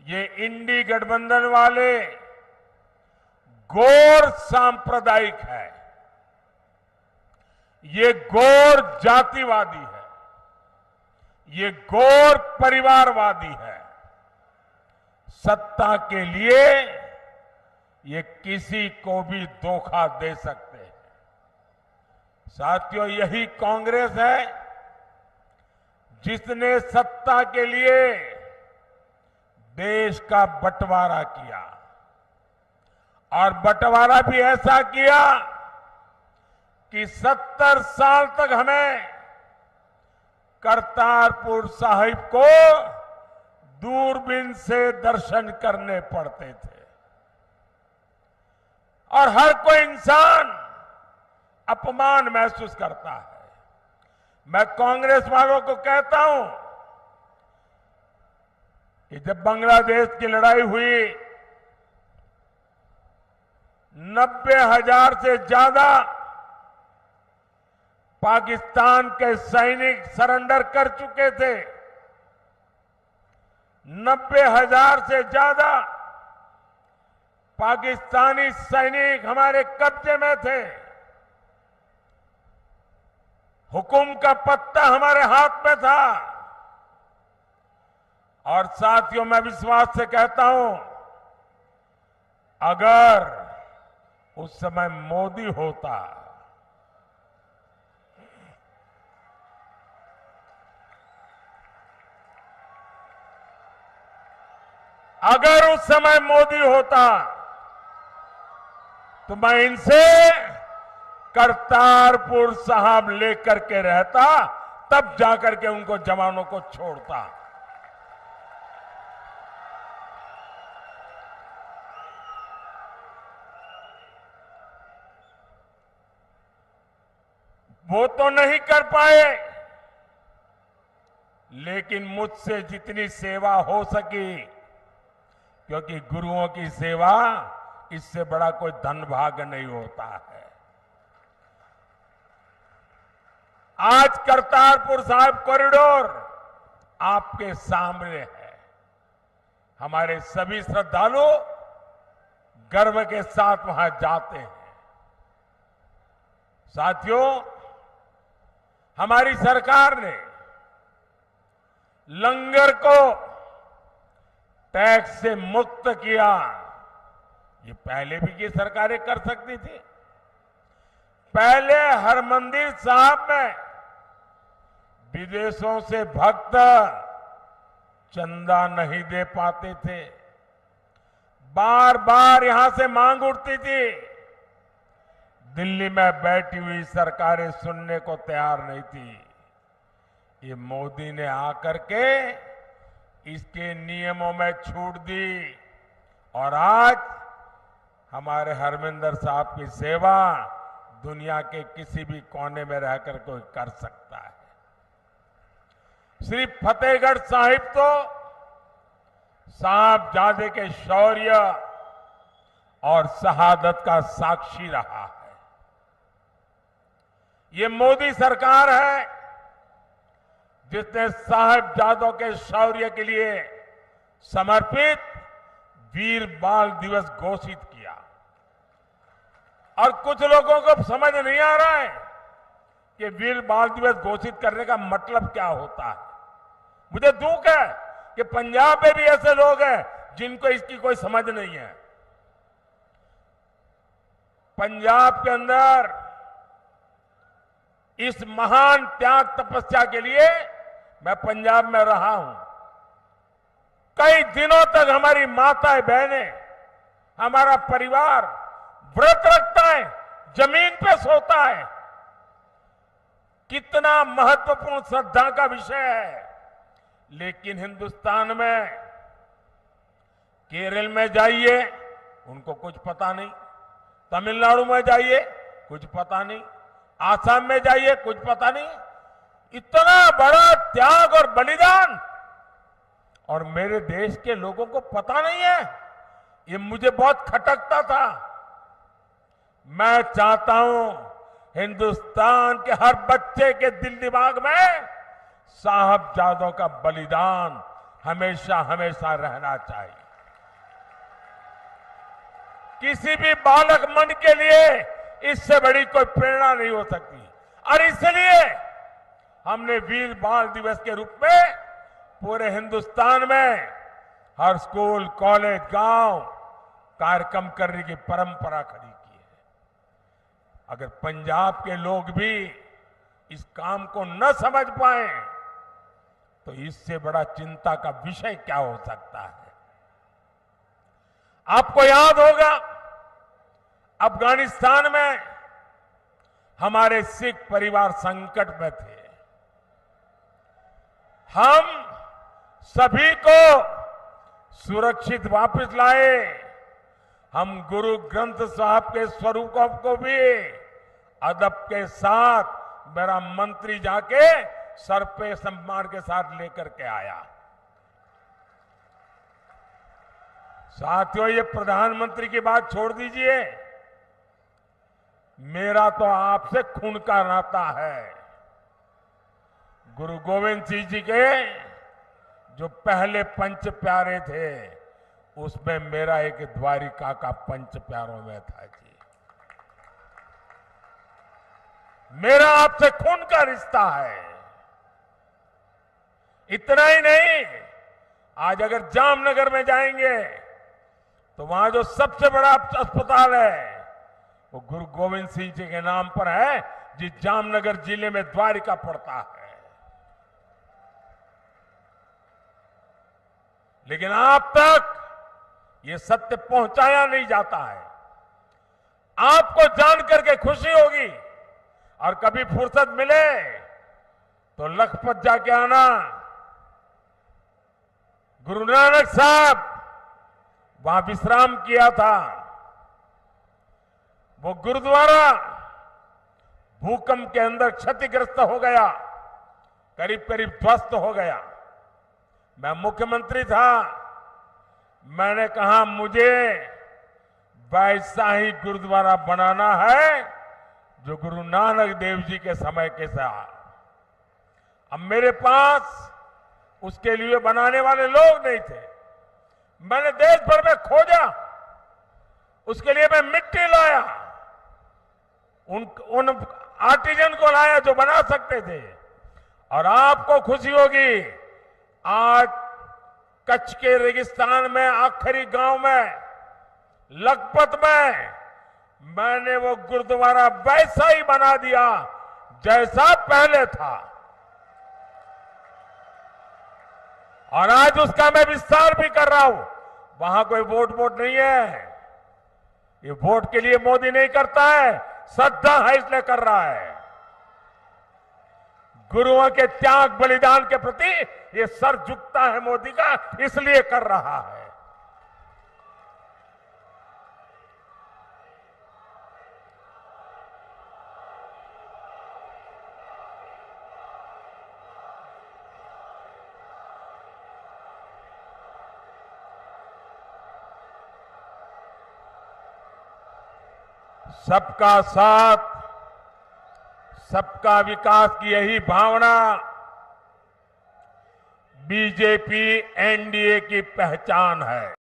ये इंडी गठबंधन वाले घोर सांप्रदायिक है, ये घोर जातिवादी है, ये घोर परिवारवादी है। सत्ता के लिए ये किसी को भी धोखा दे सकते हैं। साथियों, यही कांग्रेस है जिसने सत्ता के लिए देश का बंटवारा किया, और बंटवारा भी ऐसा किया कि 70 साल तक हमें करतारपुर साहिब को दूरबीन से दर्शन करने पड़ते थे, और हर कोई इंसान अपमान महसूस करता है। मैं कांग्रेस वालों को कहता हूं कि जब बांग्लादेश की लड़ाई हुई, 90,000 से ज्यादा पाकिस्तान के सैनिक सरेंडर कर चुके थे। 90,000 से ज्यादा पाकिस्तानी सैनिक हमारे कब्जे में थे। हुकुम का पत्ता हमारे हाथ में था। और साथियों, मैं विश्वास से कहता हूं, अगर उस समय मोदी होता, अगर उस समय मोदी होता तो मैं इनसे करतारपुर साहब लेकर के रहता, तब जाकर के उनको जवानों को छोड़ता। वो तो नहीं कर पाए, लेकिन मुझसे जितनी सेवा हो सकी, क्योंकि गुरुओं की सेवा, इससे बड़ा कोई धन भाग्य नहीं होता है। आज करतारपुर साहिब कॉरिडोर आपके सामने है। हमारे सभी श्रद्धालु गर्व के साथ वहां जाते हैं। साथियों, हमारी सरकार ने लंगर को टैक्स से मुक्त किया। ये पहले भी ये सरकारें कर सकती थी। पहले हरमंदिर साहब में विदेशों से भक्त चंदा नहीं दे पाते थे। बार बार यहां से मांग उठती थी। दिल्ली में बैठी हुई सरकारें सुनने को तैयार नहीं थी। ये मोदी ने आकर के इसके नियमों में छूट दी, और आज हमारे हरमिंदर साहब की सेवा दुनिया के किसी भी कोने में रहकर कोई कर सकता है। सिर्फ फतेहगढ़ साहिब तो साहबजादे के शौर्य और शहादत का साक्षी रहा है। ये मोदी सरकार है जिसने साहबजादों के शौर्य के लिए समर्पित वीर बाल दिवस घोषित किया। और कुछ लोगों को समझ नहीं आ रहा है कि वीर बाल दिवस घोषित करने का मतलब क्या होता है। मुझे दुख है कि पंजाब में भी ऐसे लोग हैं जिनको इसकी कोई समझ नहीं है। पंजाब के अंदर इस महान त्याग तपस्या के लिए मैं पंजाब में रहा हूं। कई दिनों तक हमारी माताएं बहनें, हमारा परिवार व्रत रखता है, जमीन पे सोता है। कितना महत्वपूर्ण श्रद्धा का विषय है। लेकिन हिंदुस्तान में केरल में जाइए, उनको कुछ पता नहीं। तमिलनाडु में जाइए, कुछ पता नहीं। आसाम में जाइए, कुछ पता नहीं। इतना बड़ा त्याग और बलिदान, और मेरे देश के लोगों को पता नहीं है। ये मुझे बहुत खटकता था। मैं चाहता हूं हिंदुस्तान के हर बच्चे के दिल दिमाग में साहबजादों का बलिदान हमेशा हमेशा रहना चाहिए। किसी भी बालक मन के लिए इससे बड़ी कोई प्रेरणा नहीं हो सकती और इसलिए हमने वीर बाल दिवस के रूप में पूरे हिंदुस्तान में हर स्कूल, कॉलेज, गांव कार्यक्रम करने की परंपरा खड़ी की है। अगर पंजाब के लोग भी इस काम को न समझ पाए तो इससे बड़ा चिंता का विषय क्या हो सकता है। आपको याद होगा अफगानिस्तान में हमारे सिख परिवार संकट में थे। हम सभी को सुरक्षित वापस लाए। हम गुरु ग्रंथ साहब के स्वरूपों को भी अदब के साथ मेरा मंत्री जाके सर पे सम्मान के साथ लेकर के आया। साथियों, ये प्रधानमंत्री की बात छोड़ दीजिए, मेरा तो आपसे खून का नाता है। गुरु गोविंद सिंह जी के जो पहले पंच प्यारे थे उसमें मेरा एक द्वारिका का पंच प्यारों में था जी। मेरा आपसे खून का रिश्ता है। इतना ही नहीं, आज अगर जामनगर में जाएंगे तो वहां जो सबसे बड़ा अस्पताल है वो गुरु गोविंद सिंह जी के नाम पर है, जिस जामनगर जिले में द्वारिका पड़ता है। लेकिन आप तक ये सत्य पहुंचाया नहीं जाता है। आपको जानकर के खुशी होगी और कभी फुर्सत मिले तो लखपत जाके आना। गुरु नानक साहब वहां विश्राम किया था। वो गुरुद्वारा भूकंप के अंदर क्षतिग्रस्त हो गया, करीब करीब ध्वस्त हो गया। मैं मुख्यमंत्री था, मैंने कहा मुझे वैसा ही गुरुद्वारा बनाना है जो गुरु नानक देव जी के समय के साथ। अब मेरे पास उसके लिए बनाने वाले लोग नहीं थे। मैंने देश भर में खोजा, उसके लिए मैं मिट्टी लाया, उन आर्टिजन को लाया जो बना सकते थे। और आपको खुशी होगी, आज कच्छ के रेगिस्तान में आखिरी गांव में लखपत में मैंने वो गुरुद्वारा वैसा ही बना दिया जैसा पहले था। और आज उसका मैं विस्तार भी कर रहा हूं। वहां कोई वोट नहीं है। ये वोट के लिए मोदी नहीं करता है, श्रद्धा है इसलिए कर रहा है। गुरुओं के त्याग बलिदान के प्रति ये सर झुकता है मोदी का, इसलिए कर रहा है। सबका साथ, सबका विकास की यही भावना बीजेपी एनडीए की पहचान है।